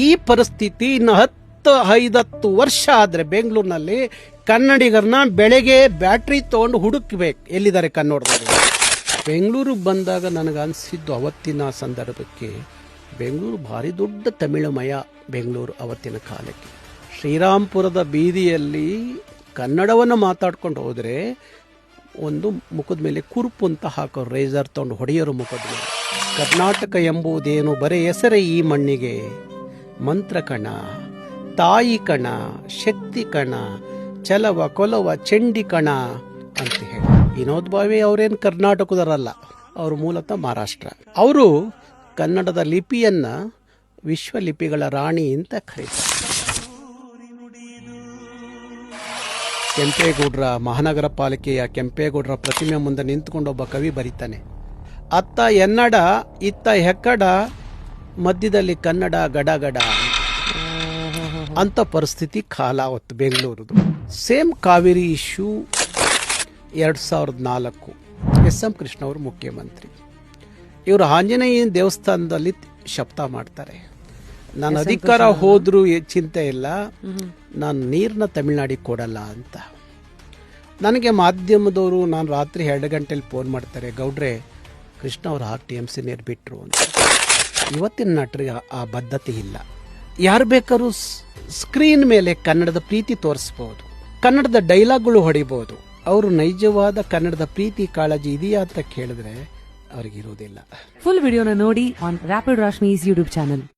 ಈ ಪರಿಸ್ಥಿತಿ ಇನ್ನು 10-15 ವರ್ಷ ಆದ್ರೆ ಬೆಂಗಳೂರಿನಲ್ಲಿ ಕನ್ನಡಿಗರನ್ನ ಬೆಳಗ್ಗೆ ಬ್ಯಾಟ್ರಿ ತಗೊಂಡು ಹುಡುಕ್ಬೇಕು ಎಲ್ಲಿದ್ದಾರೆ ಕನ್ನಡದವರು. ಬೆಂಗಳೂರಿಗೆ ಬಂದಾಗ ನನಗೆ ಅನಿಸಿದ್ದು ಅವತ್ತಿನ ಸಂದರ್ಭಕ್ಕೆ ಬೆಂಗಳೂರು ಭಾರಿ ದೊಡ್ಡ ತಮಿಳುಮಯ ಬೆಂಗಳೂರು ಅವತ್ತಿನ ಕಾಲಕ್ಕೆ. ಶ್ರೀರಾಂಪುರದ ಬೀದಿಯಲ್ಲಿ ಕನ್ನಡವನ್ನು ಮಾತಾಡ್ಕೊಂಡು ಹೋದರೆ ಒಂದು ಮುಖದ ಮೇಲೆ ಕುರುಪು ಅಂತ ಹಾಕೋರು, ರೇಸರ್ ತಗೊಂಡು ಹೊಡೆಯೋರು ಮುಖದ ಮೇಲೆ. ಕರ್ನಾಟಕ ಎಂಬುದೇನು ಬರೀ ಹೆಸರೇ ಈ ಮಣ್ಣಿಗೆ, ಮಂತ್ರ ಕಣ, ತಾಯಿ ಕಣ, ಶಕ್ತಿ ಕಣ, ಚಲವ ಕೊಲವ ಚಂಡಿ ಕಣ ಅಂತ ಹೇಳಿ. ವಿನೋದ್ ಭಾವೆ ಅವರೇನು ಕರ್ನಾಟಕದವರಲ್ಲ, ಅವರು ಮೂಲತಃ ಮಹಾರಾಷ್ಟ್ರ. ಅವರು ಕನ್ನಡದ ಲಿಪಿಯನ್ನ ವಿಶ್ವಲಿಪಿಗಳ ರಾಣಿ ಅಂತ ಕರೀತಾರೆ. ಕೆಂಪೇಗೌಡರ ಮಹಾನಗರ ಪಾಲಿಕೆಯ ಕೆಂಪೇಗೌಡರ ಪ್ರತಿಮೆ ಮುಂದೆ ನಿಂತ್ಕೊಂಡು ಒಬ್ಬ ಕವಿ ಬರೀತಾನೆ, ಅತ್ತ ಎನ್ನಡ ಇತ್ತ ಹೆಕ್ಕಡ ಮಧ್ಯದಲ್ಲಿ ಕನ್ನಡ ಗಡಗಡ ಅಂತ ಪರಿಸ್ಥಿತಿ ಕಾಲ ಅವತ್ತು ಬೆಂಗಳೂರದು. Same Kaveri issue 2004 S M. Krishna ಅವರು ಮುಖ್ಯಮಂತ್ರಿ. ಇವರು ಆಂಜನೇಯ ದೇವಸ್ಥಾನದಲ್ಲಿ ಶಪಥ ಮಾಡ್ತಾರೆ, ನಾನು ಅಧಿಕಾರ ಹೋದ್ರೂ ಚಿಂತೆ ಇಲ್ಲ, ನಾನು ನೀರನ್ನ ತಮಿಳ್ನಾಡಿಗೆ ಕೊಡಲ್ಲ ಅಂತ. ನನಗೆ ಮಾಧ್ಯಮದವರು ನಾನು ರಾತ್ರಿ 2 ಗಂಟೆಲಿ ಫೋನ್ ಮಾಡ್ತಾರೆ, ಗೌಡ್ರೆ ಕೃಷ್ಣ ಅವರು TMC ನೀರು ಬಿಟ್ಟರು ಅಂತ. ಇವತ್ತಿನ ನಟರಿಗೆ ಆ ಬದ್ಧತೆ ಇಲ್ಲ. ಯಾರು ಬೇಕಾದ್ರೂ ಸ್ಕ್ರೀನ್ ಮೇಲೆ ಕನ್ನಡದ ಪ್ರೀತಿ ತೋರಿಸ್ಬೋದು, ಕನ್ನಡದ ಡೈಲಾಗ್ಗಳು ಹೊಡಿಬೋದು. ಅವರು ನೈಜವಾದ ಕನ್ನಡದ ಪ್ರೀತಿ ಕಾಳಜಿ ಇದೆಯಾ ಅಂತ ಕೇಳಿದ್ರೆ ಅವ್ರಿಗಿರೋದಿಲ್ಲ. ಫುಲ್ ವಿಡಿಯೋನ ನೋಡಿ ಆನ್ ರ್ಯಾಪಿಡ್ ರಾಶ್ಮೀಸ್ ಯೂಟ್ಯೂಬ್ ಚಾನಲ್.